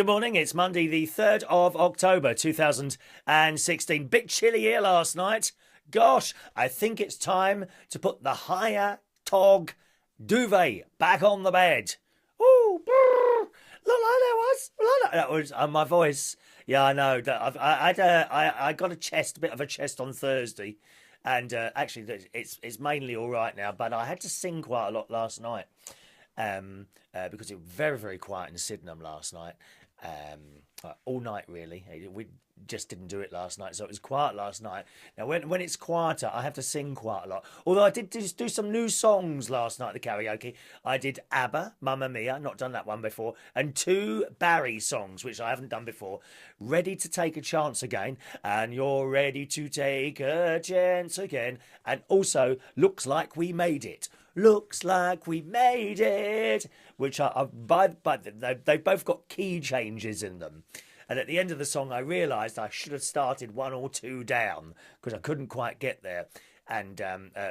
Good morning, it's Monday the 3rd of October 2016. Bit chilly here last night. Gosh, I think it's time to put the higher tog duvet back on the bed. Ooh, brrr, look like that was my voice. Yeah, I know. I got a bit of a chest on Thursday, and actually it's mainly all right now. But I had to sing quite a lot last night. Because it was very, very quiet in Sydenham last night. All night, really. We just didn't do it last night, so it was quiet last night. Now, when it's quieter, I have to sing quite a lot. Although I did just do some new songs last night, the karaoke. I did ABBA, Mamma Mia, not done that one before, and 2 Barry songs, which I haven't done before. Ready to Take a Chance Again, and You're Ready to Take a Chance Again, and also Looks Like We Made It. Looks like we made it, which they've both got key changes in them. And at the end of the song, I realised I should have started 1 or 2 down because I couldn't quite get there. And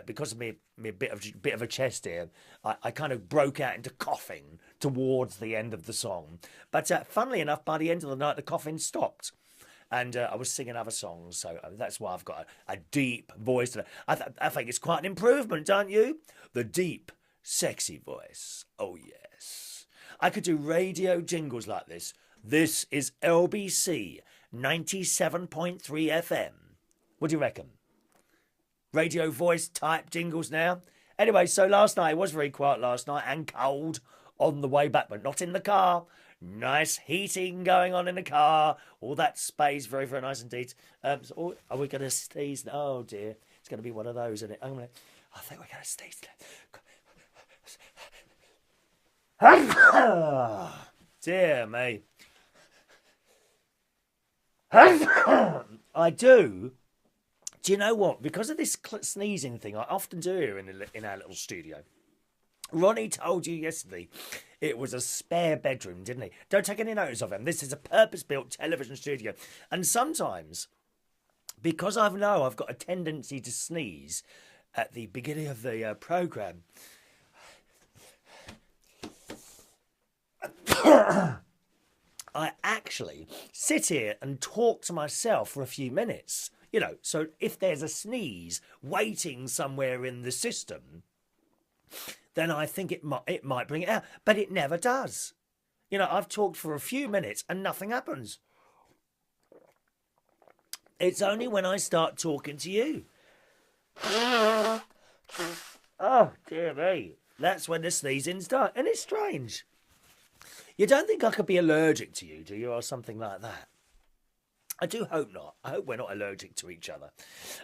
because of me bit of a chest here, I kind of broke out into coughing towards the end of the song. But funnily enough, by the end of the night, the coughing stopped. And I was singing other songs, so that's why I've got a deep voice today. I think it's quite an improvement, don't you? The deep, sexy voice. Oh, yes. I could do radio jingles like this. This is LBC 97.3 FM. What do you reckon? Radio voice type jingles now? Anyway, so last night, it was very quiet last night and cold on the way back, but not in the car. Nice heating going on in the car. All that space, very, very nice indeed. So, are we going to sneeze? Oh, dear. It's going to be one of those, isn't it? I think we're going to sneeze. Dear me. I do. Do you know what? Because of this sneezing thing, I often do here in our little studio. Ronnie told you yesterday it was a spare bedroom, didn't he? Don't take any notice of him. This is a purpose-built television studio. And sometimes, because I've got a tendency to sneeze at the beginning of the programme, I actually sit here and talk to myself for a few minutes. You know, so if there's a sneeze waiting somewhere in the system, then I think it might bring it out. But it never does. You know, I've talked for a few minutes and nothing happens. It's only when I start talking to you. Oh, dear me. That's when the sneezing starts. And it's strange. You don't think I could be allergic to you, do you, or something like that? I do hope not. I hope we're not allergic to each other.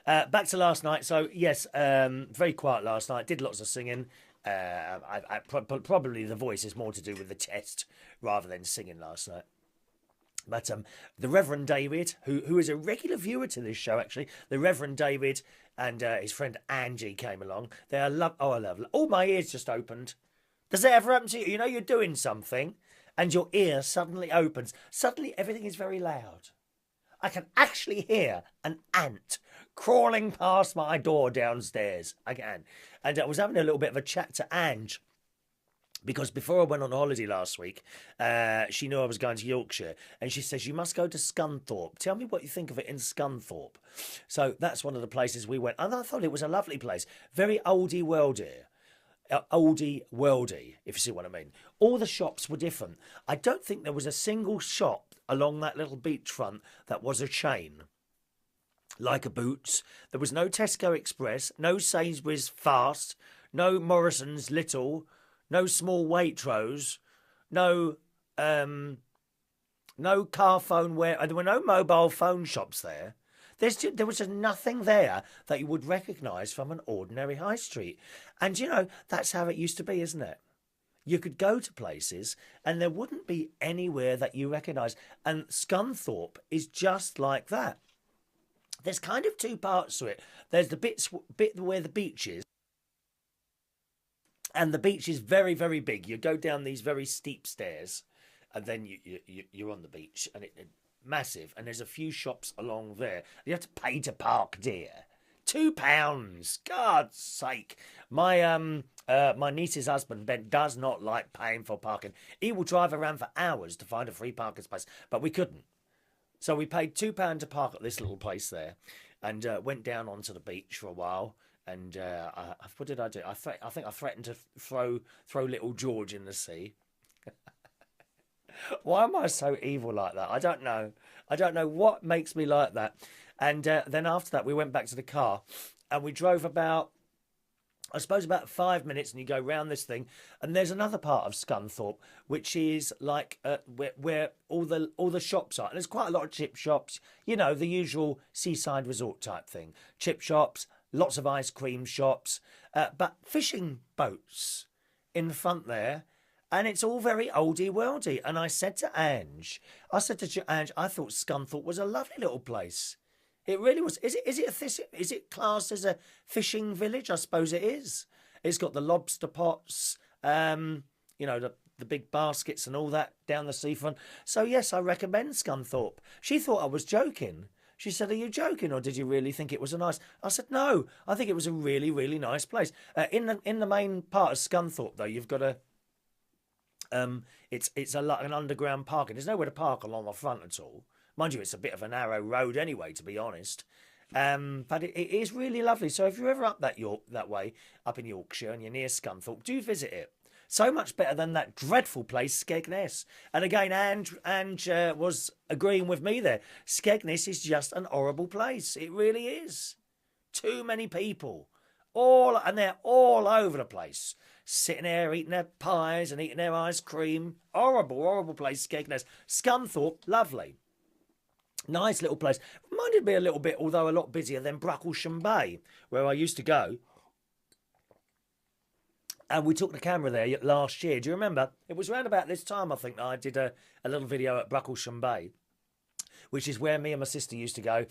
Back to last night. So, yes, very quiet last night. Did lots of singing. Probably the voice is more to do with the chest rather than singing last night. But the Reverend David, who is a regular viewer to this show, actually, the Reverend David and his friend Angie came along. They are I love. Oh, my ears just opened. Does that ever happen to you? You know, you're doing something and your ear suddenly opens. Suddenly everything is very loud. I can actually hear an ant crawling past my door downstairs. I can. And I was having a little bit of a chat to Ange, because before I went on holiday last week, she knew I was going to Yorkshire, and she says, you must go to Scunthorpe. Tell me what you think of it in Scunthorpe. So that's one of the places we went, and I thought it was a lovely place. Very oldie-worldy. Oldie-worldy, if you see what I mean. All the shops were different. I don't think there was a single shop along that little beachfront that was a chain. Like a Boots. There was no Tesco Express, no Sainsbury's Fast, no Morrison's Little, no small Waitrose, no car phone there were no mobile phone shops there. There was just nothing there that you would recognise from an ordinary high street. And, you know, that's how it used to be, isn't it? You could go to places and there wouldn't be anywhere that you recognise. And Scunthorpe is just like that. There's kind of 2 parts to it. There's the bit where the beach is. And the beach is very, very big. You go down these very steep stairs and then you're on the beach. And it's massive. And there's a few shops along there. You have to pay to park, dear. £2. God's sake. My My niece's husband, Ben, does not like paying for parking. He will drive around for hours to find a free parking space, but we couldn't. So we paid £2 to park at this little place there, and went down onto the beach for a while. And what did I do? I think I threatened to throw little George in the sea. Why am I so evil like that? I don't know. I don't know what makes me like that. And then after that, we went back to the car, and we drove about, I suppose, about 5 minutes, and you go round this thing, and there's another part of Scunthorpe which is like where all the shops are. And there's quite a lot of chip shops, you know, the usual seaside resort type thing. Chip shops, lots of ice cream shops, but fishing boats in the front there. And it's all very oldie-worldy. And I said to Ange, I thought Scunthorpe was a lovely little place. It really was. Is it classed as a fishing village? I suppose it is. It's got the lobster pots, the big baskets and all that down the seafront. So yes, I recommend Scunthorpe. She thought I was joking. She said, "Are you joking, or did you really think it was a nice?" I said, "No, I think it was a really, really nice place." In the main part of Scunthorpe, though, you've got a it's like an underground parking. There's nowhere to park along the front at all. Mind you, it's a bit of a narrow road anyway, to be honest. But it is really lovely. So if you're ever up that way, up in Yorkshire, and you're near Scunthorpe, do visit it. So much better than that dreadful place, Skegness. And again, Ange was agreeing with me there. Skegness is just an horrible place. It really is. Too many people. And they're all over the place. Sitting there eating their pies and eating their ice cream. Horrible, horrible place, Skegness. Scunthorpe, lovely. Nice little place. Reminded me a little bit, although a lot busier, than Bracklesham Bay, where I used to go. And we took the camera there last year. Do you remember? It was around about this time, I think, that I did a little video at Bracklesham Bay, which is where me and my sister used to go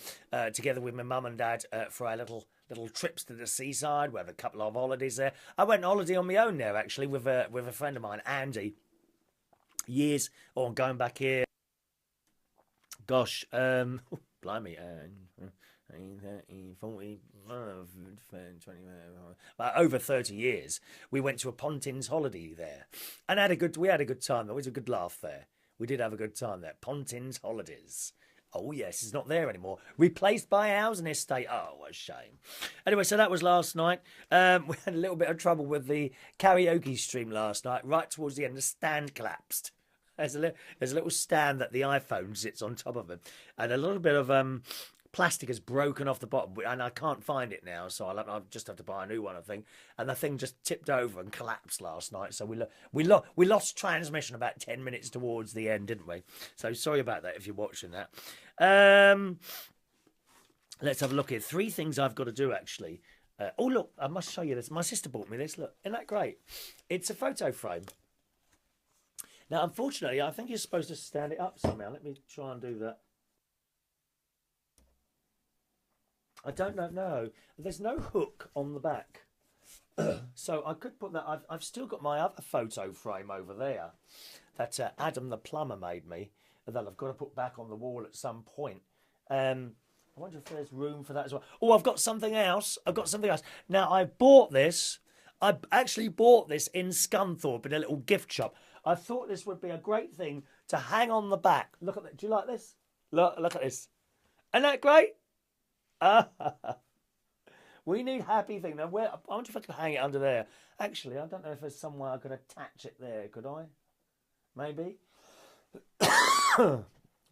together with my mum and dad for our little trips to the seaside. We had a couple of holidays there. I went on holiday on my own there, actually, with a friend of mine, Andy. Going back here. Gosh, blimey, 40, 20, over 30 years. We went to a Pontins holiday there, and we had a good time. There was a good laugh there. We did have a good time there. Pontins holidays. Oh yes, it's not there anymore. Replaced by a housing estate. Oh, what a shame. Anyway, so that was last night. We had a little bit of trouble with the karaoke stream last night. Right towards the end, the stand collapsed. There's a little stand that the iPhone sits on top of it, and a little bit of plastic has broken off the bottom, and I can't find it now, so I'll just have to buy a new one, I think. And the thing just tipped over and collapsed last night, so we lost transmission about 10 minutes towards the end, didn't we? So sorry about that if you're watching that. Let's have a look here. 3 things I've got to do, actually. Oh, look, I must show you this. My sister bought me this. Look, isn't that great? It's a photo frame. Now, unfortunately, I think you're supposed to stand it up somehow. Let me try and do that. I don't know. No, there's no hook on the back. So I could put that. I've still got my other photo frame over there that Adam the plumber made me, that I've got to put back on the wall at some point. I wonder if there's room for that as well. Oh, I've got something else. Now, I bought this. I actually bought this in Scunthorpe in a little gift shop. I thought this would be a great thing to hang on the back. Look at that. Do you like this? Look at this. Isn't that great? We need happy thing. Now, I wonder if I could hang it under there. Actually, I don't know if there's somewhere I could attach it there. Could I? Maybe.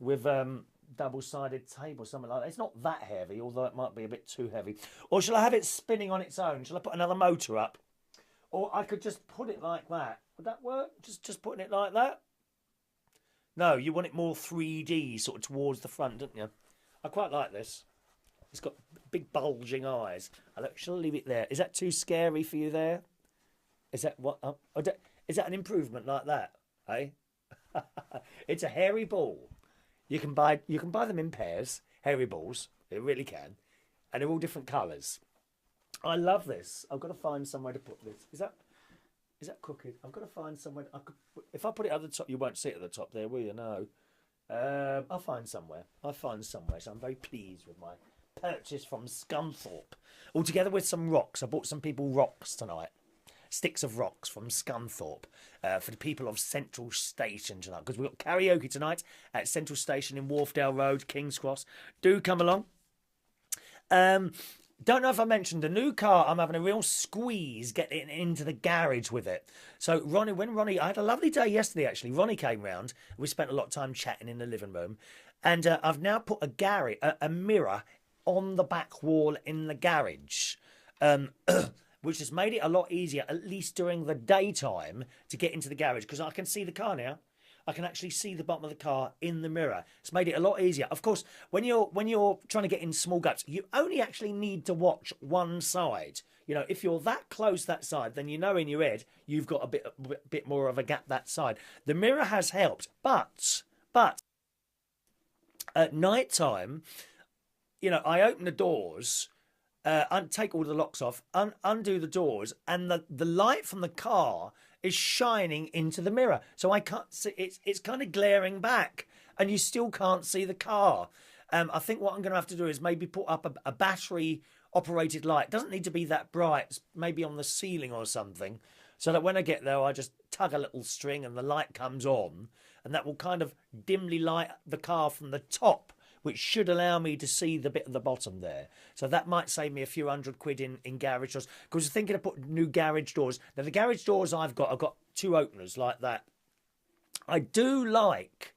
With double-sided tape or something like that. It's not that heavy, although it might be a bit too heavy. Or shall I have it spinning on its own? Shall I put another motor up? Or I could just put it like that. Would that work? Just putting it like that? No, you want it more 3D, sort of towards the front, don't you? I quite like this. It's got big bulging eyes. Shall I leave it there? Is that too scary for you there? Is that what? Is that an improvement like that? Eh? It's a hairy ball. You can buy them in pairs. Hairy balls. It really can, and they're all different colours. I love this. I've got to find somewhere to put this. Is that crooked? I've got to find somewhere. If I put it at the top, you won't see it at the top there, will you? No. I'll find somewhere. So I'm very pleased with my purchase from Scunthorpe. All together with some rocks. I bought some people rocks tonight. Sticks of Rocks from Scunthorpe for the people of Central Station tonight, because we've got karaoke tonight at Central Station in Wharfdale Road, King's Cross. Do come along. Don't know if I mentioned the new car. I'm having a real squeeze getting into the garage with it. So Ronnie, I had a lovely day yesterday actually. Ronnie came round. We spent a lot of time chatting in the living room, and I've now put a mirror on the back wall in the garage, which has made it a lot easier, at least during the daytime, to get into the garage, because I can see the car now. I can actually see the bottom of the car in the mirror. It's made it a lot easier. Of course, when you're trying to get in small gaps, you only actually need to watch one side. You know, if you're that close that side, then you know in your head you've got a bit more of a gap that side. The mirror has helped, but at night time, you know, I open the doors, take all the locks off, undo the doors, and the light from the car is shining into the mirror, so I can't see. It's kind of glaring back, and you still can't see the car. I think what I'm going to have to do is maybe put up a battery operated light. It doesn't need to be that bright. It's maybe on the ceiling or something, so that when I get there, I just tug a little string and the light comes on, and that will kind of dimly light the car from the top, which should allow me to see the bit at the bottom there. So that might save me a few £100 in garage doors. Because I'm thinking of putting new garage doors. Now, the garage doors I've got two openers like that. I do like,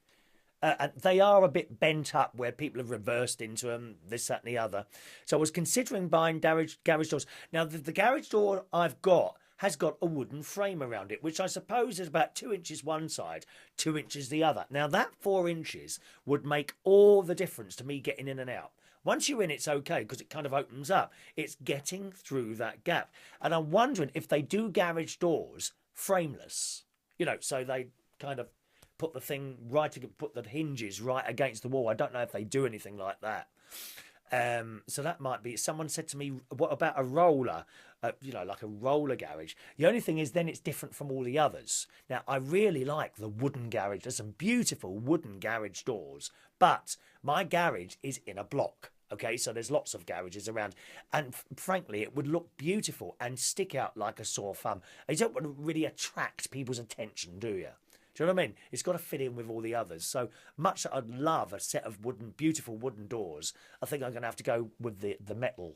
and they are a bit bent up where people have reversed into them, this, that and the other. So I was considering buying garage doors. Now, the garage door I've got has got a wooden frame around it, which I suppose is about 2 inches one side, 2 inches the other. Now, that 4 inches would make all the difference to me getting in and out. Once you're in, it's okay, because it kind of opens up. It's getting through that gap. And I'm wondering if they do garage doors frameless, you know, so they kind of put the thing right, put the hinges right against the wall. I don't know if they do anything like that. So that might be. Someone said to me, what about a roller? You know, like a roller garage. The only thing is then it's different from all the others. Now, I really like the wooden garage. There's some beautiful wooden garage doors, but my garage is in a block. Okay, so there's lots of garages around, and frankly, it would look beautiful and stick out like a sore thumb. You don't want to really attract people's attention, do you? Do you know what I mean? It's got to fit in with all the others. So much that I'd love a set of beautiful wooden doors, I think I'm going to have to go with the metal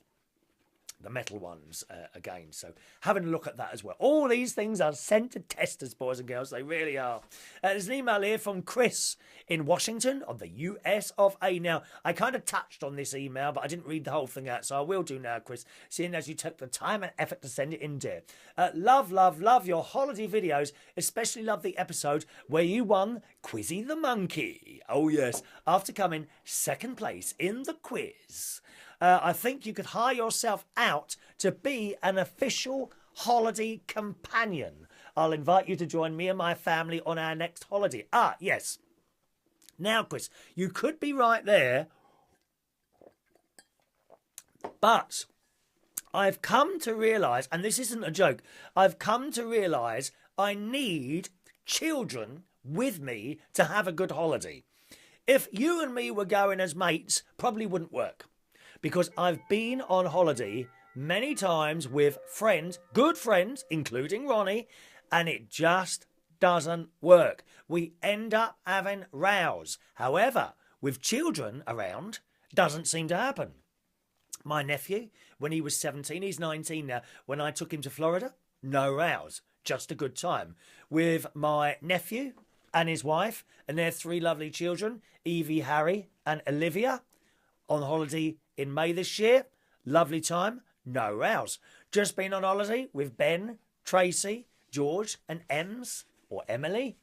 ones again. So having a look at that as well. All these things are sent to testers, boys and girls. They really are. There's an email here from Chris in Washington of the US of A. Now, I kind of touched on this email, but I didn't read the whole thing out, so I will do now, Chris, seeing as you took the time and effort to send it in, dear. Love your holiday videos, especially love the episode where you won Quizzy the Monkey. Oh, yes, after coming second place in the quiz. I think you could hire yourself out to be an official holiday companion. I'll invite you to join me and my family on our next holiday. Ah, yes. Now, Chris, you could be right there, but I've come to realise, and this isn't a joke, I've come to realise I need children with me to have a good holiday. If you and me were going as mates, probably wouldn't work. Because I've been on holiday many times with friends, good friends, including Ronnie, and it just doesn't work. We end up having rows. However, with children around, doesn't seem to happen. My nephew, when he was 17, he's 19 now, when I took him to Florida, no rows, just a good time. With my nephew and his wife and their 3 lovely children, Evie, Harry and Olivia, on holiday in May this year, lovely time, no rows. Just been on holiday with Ben, Tracy, George and Ems, or Emily.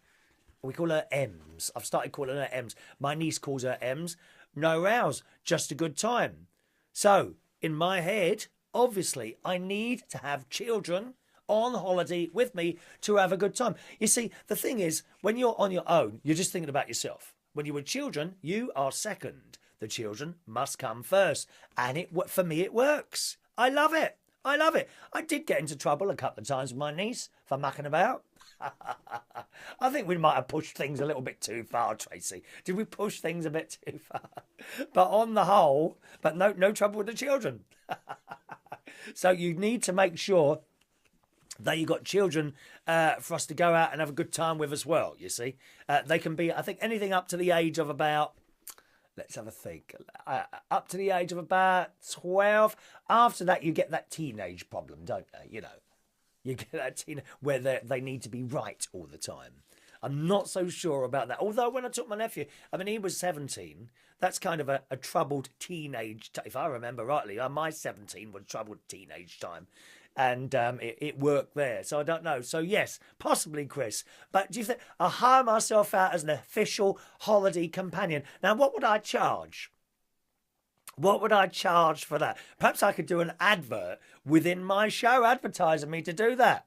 We call her Ems. I've started calling her Ems. My niece calls her Ems. No rows, just a good time. So, in my head, obviously, I need to have children on holiday with me to have a good time. You see, the thing is, when you're on your own, you're just thinking about yourself. When you're with children, you are second. The children must come first. And for me, it works. I love it. I love it. I did get into trouble a couple of times with my niece for mucking about. I think we might have pushed things a little bit too far, Tracy. Did we push things a bit too far? But on the whole, no trouble with the children. So you need to make sure Though you got children for us to go out and have a good time with as well, you see. They can be, I think, anything up to the age of about, let's have a think, up to the age of about 12. After that, you get that teenage problem, don't you? You know, you get that where they need to be right all the time. I'm not so sure about that. Although when I took my nephew, I mean, he was 17. That's kind of a troubled teenage, if I remember rightly. My 17 was troubled teenage time. And it worked there. So I don't know. So yes, possibly Chris. But do you think I'll hire myself out as an official holiday companion? Now, what would I charge? What would I charge for that? Perhaps I could do an advert within my show advertising me to do that.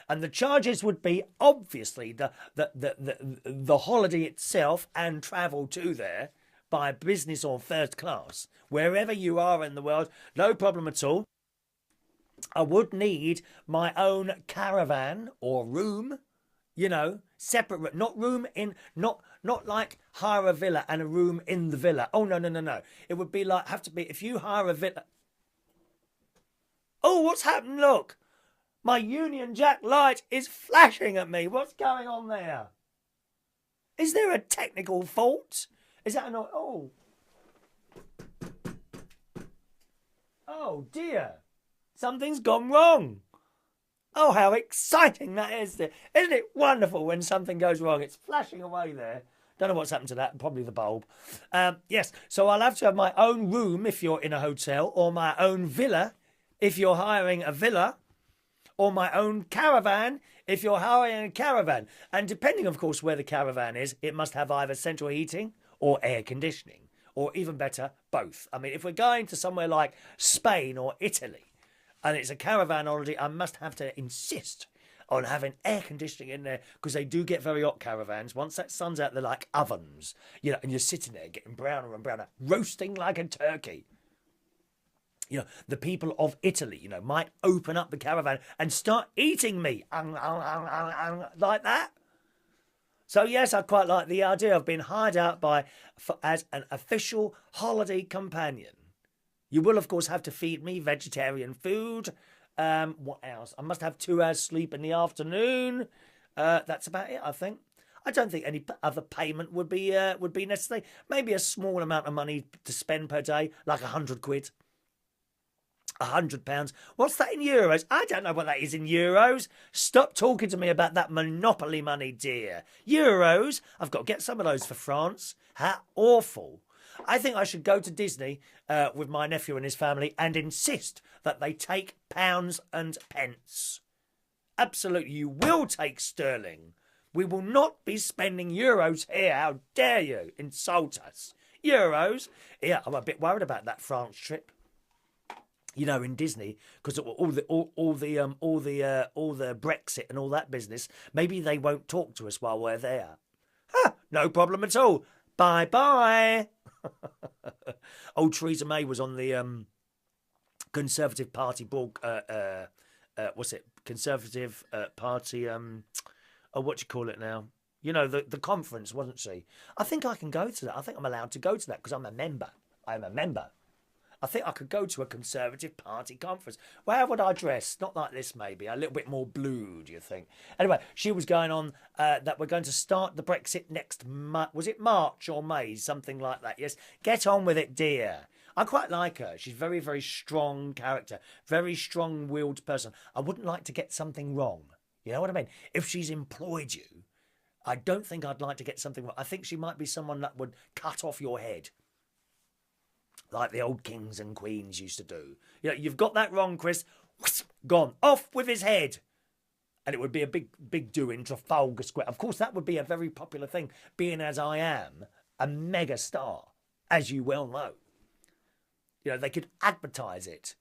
And the charges would be obviously the holiday itself and travel to there by business or first class. Wherever you are in the world, no problem at all. I would need my own caravan or room, you know, separate, not room in, not like hire a villa and a room in the villa. Oh, no. It would be like, have to be, if you hire a villa. Oh, what's happened? Look, my Union Jack light is flashing at me. What's going on there? Is there a technical fault? Is that an, oh dear. Something's gone wrong. Oh, how exciting that is. Isn't it wonderful when something goes wrong? It's flashing away there. Don't know what's happened to that. Probably the bulb. Yes, so I'll have to have my own room if you're in a hotel, or my own villa if you're hiring a villa, or my own caravan if you're hiring a caravan. And depending, of course, where the caravan is, it must have either central heating or air conditioning, or even better, both. I mean, if we're going to somewhere like Spain or Italy, and it's a caravan holiday, I must have to insist on having air conditioning in there, because they do get very hot caravans. Once that sun's out, they're like ovens, you know, and you're sitting there getting browner and browner, roasting like a turkey. You know, the people of Italy, you know, might open up the caravan and start eating me like that. So yes, I quite like the idea of being hired out as an official holiday companion. You will, of course, have to feed me vegetarian food. What else? I must have 2 hours sleep in the afternoon. That's about it, I think. I don't think any other payment would be necessary. Maybe a small amount of money to spend per day, like £100. £100. What's that in euros? I don't know what that is in euros. Stop talking to me about that monopoly money, dear. Euros? I've got to get some of those for France. How awful. I think I should go to Disney with my nephew and his family and insist that they take pounds and pence. Absolutely, you will take sterling. We will not be spending euros here. How dare you insult us? Euros? Yeah, I'm a bit worried about that France trip. You know, in Disney, because all the Brexit and all that business, maybe they won't talk to us while we're there. No problem at all. Bye bye. Old Theresa May was on the Conservative Party board. What's it? Conservative Party. What do you call it now? You know, the conference, wasn't she? I think I can go to that. I think I'm allowed to go to that because I'm a member. I'm a member. I think I could go to a Conservative Party conference. Well, how would I dress? Not like this, maybe. A little bit more blue, do you think? Anyway, she was going on that we're going to start the Brexit next was it March or May? Something like that, yes. Get on with it, dear. I quite like her. She's very, very strong character. Very strong-willed person. I wouldn't like to get something wrong. You know what I mean? If she's employed you, I don't think I'd like to get something wrong. I think she might be someone that would cut off your head, like the old kings and queens used to do. You know, you've got that wrong, Chris. Gone. Off with his head. And it would be a big do in Trafalgar Square. Of course, that would be a very popular thing, being as I am a mega star, as you well know. You know, they could advertise it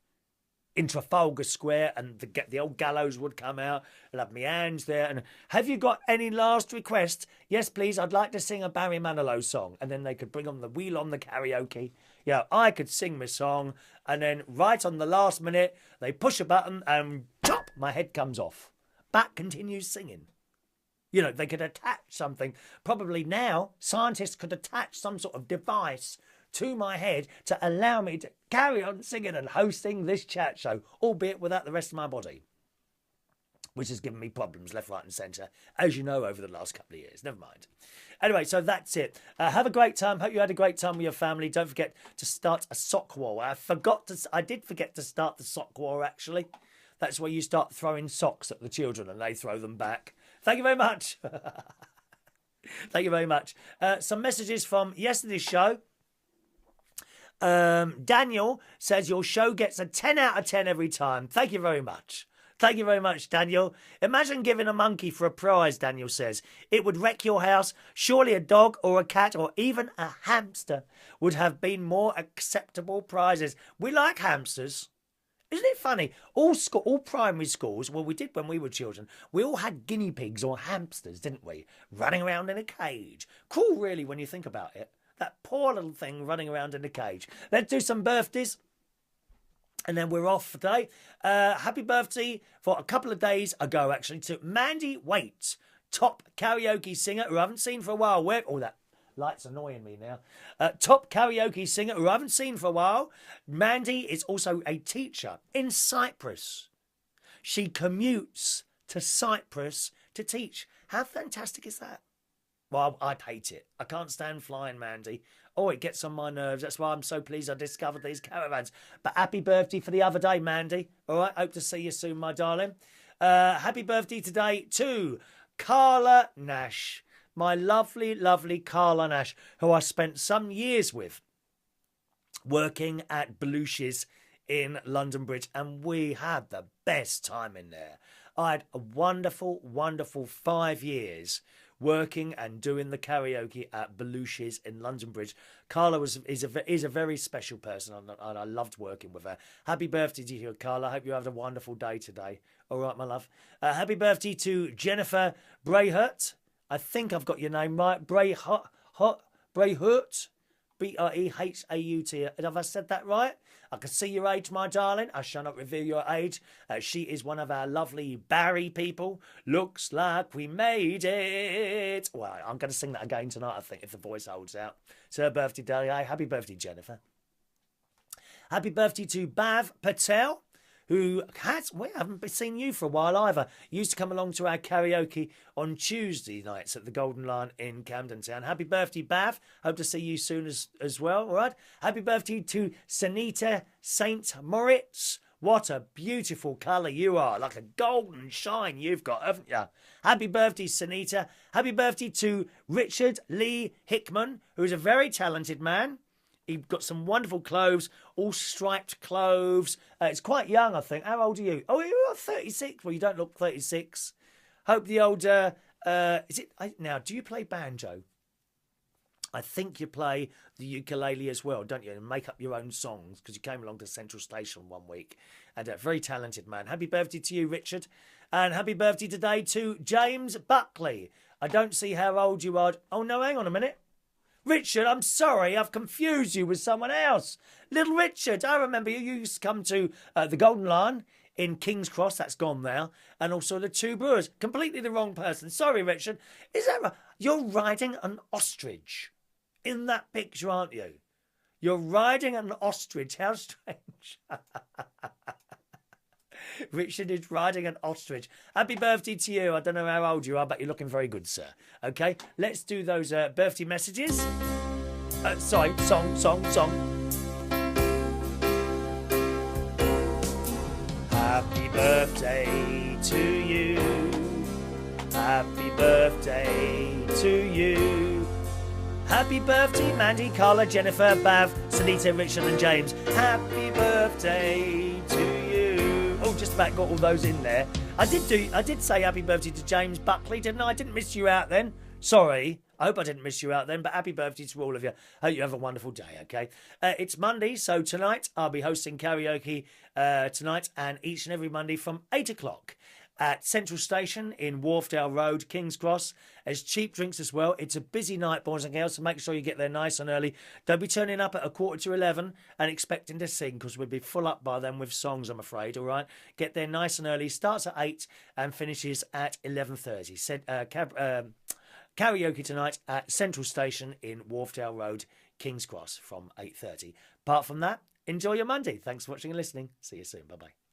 in Trafalgar Square, and the old gallows would come out and have me hands there. And have you got any last requests? Yes, please. I'd like to sing a Barry Manilow song. And then they could bring on the wheel on the karaoke. Yeah, I could sing my song, and then right on the last minute, they push a button and chop, my head comes off. Back continues singing. You know, they could attach something. Probably now, scientists could attach some sort of device to my head to allow me to carry on singing and hosting this chat show, albeit without the rest of my body. which has given me problems left, right and centre, as you know, over the last couple of years. Never mind. Anyway, so that's it. Have a great time. Hope you had a great time with your family. Don't forget to start a sock war. I did forget to start the sock war, actually. That's where you start throwing socks at the children and they throw them back. Thank you very much. Thank you very much. Some messages from yesterday's show. Daniel says your show gets a 10 out of 10 every time. Thank you very much. Thank you very much, Daniel. Imagine giving a monkey for a prize, Daniel says. It would wreck your house. Surely a dog or a cat or even a hamster would have been more acceptable prizes. We like hamsters. Isn't it funny? All primary schools, well, we did when we were children, we all had guinea pigs or hamsters, didn't we? Running around in a cage. Cool, really, when you think about it. That poor little thing running around in a cage. Let's do some birthdays. And then we're off for today. Happy birthday for a couple of days ago, actually, to Mandy Waite, top karaoke singer who I haven't seen for a while. Oh, that light's annoying me now. Top karaoke singer who I haven't seen for a while. Mandy is also a teacher in Cyprus. She commutes to Cyprus to teach. How fantastic is that? Well, I'd hate it. I can't stand flying, Mandy. Oh, it gets on my nerves. That's why I'm so pleased I discovered these caravans. But happy birthday for the other day, Mandy. All right, hope to see you soon, my darling. Happy birthday today to Carla Nash. My lovely, lovely Carla Nash, who I spent some years with working at Belushi's in London Bridge. And we had the best time in there. I had a wonderful, wonderful 5 years working and doing the karaoke at Belushi's in London Bridge. Carla is a very special person, and I loved working with her. Happy birthday to you, Carla. Hope you have a wonderful day today. All right, my love. Happy birthday to Jennifer Brehaut. I think I've got your name right. Brehaut. Brehaut. Have I said that right? I can see your age, my darling. I shall not reveal your age. She is one of our lovely Barry people. Looks like we made it. Well, I'm going to sing that again tonight, I think, if the voice holds out. It's her birthday day. Happy birthday, Jennifer. Happy birthday to Bav Patel, who we haven't seen you for a while either. You used to come along to our karaoke on Tuesday nights at the Golden Lion in Camden Town. Happy birthday, Bav. Hope to see you soon as well, all right? Happy birthday to Sinitta St. Moritz. What a beautiful colour you are. Like a golden shine you've got, haven't you? Happy birthday, Sinitta. Happy birthday to Richard Lee Hickman, who's a very talented man. He got some wonderful clothes, all striped clothes. It's quite young, I think. How old are you? Oh, you're 36. Well, you don't look 36. Hope the old... now, do you play banjo? I think you play the ukulele as well, don't you? And make up your own songs, because you came along to Central Station one week. And a very talented man. Happy birthday to you, Richard. And happy birthday today to James Buckley. I don't see how old you are. Oh, no, hang on a minute. Richard, I'm sorry, I've confused you with someone else. Little Richard, I remember you used to come to the Golden Lion in King's Cross, that's gone now, and also the Two Brewers. Completely the wrong person. Sorry, Richard. Is that right? You're riding an ostrich in that picture, aren't you? You're riding an ostrich. How strange. Richard is riding an ostrich. Happy birthday to you. I don't know how old you are, but you're looking very good, sir. Okay, let's do those birthday messages. Sorry, song. Happy birthday to you. Happy birthday to you. Happy birthday, Mandy, Carla, Jennifer, Bav, Sinitta, Richard and James. Happy birthday to you. Oh, just about got all those in there. I did say happy birthday to James Buckley, didn't I? I didn't miss you out then. Sorry. I hope I didn't miss you out then, but happy birthday to all of you. Hope you have a wonderful day, okay? It's Monday, so tonight I'll be hosting karaoke tonight and each and every Monday from 8 o'clock at Central Station in Wharfdale Road, King's Cross. There's cheap drinks as well. It's a busy night, boys and girls, so make sure you get there nice and early. Don't be turning up at 11:15 and expecting to sing, because we'll be full up by then with songs, I'm afraid, all right? Get there nice and early. Starts at 8 and finishes at 11:30. Karaoke tonight at Central Station in Wharfdale Road, King's Cross from 8:30. Apart from that, enjoy your Monday. Thanks for watching and listening. See you soon. Bye-bye.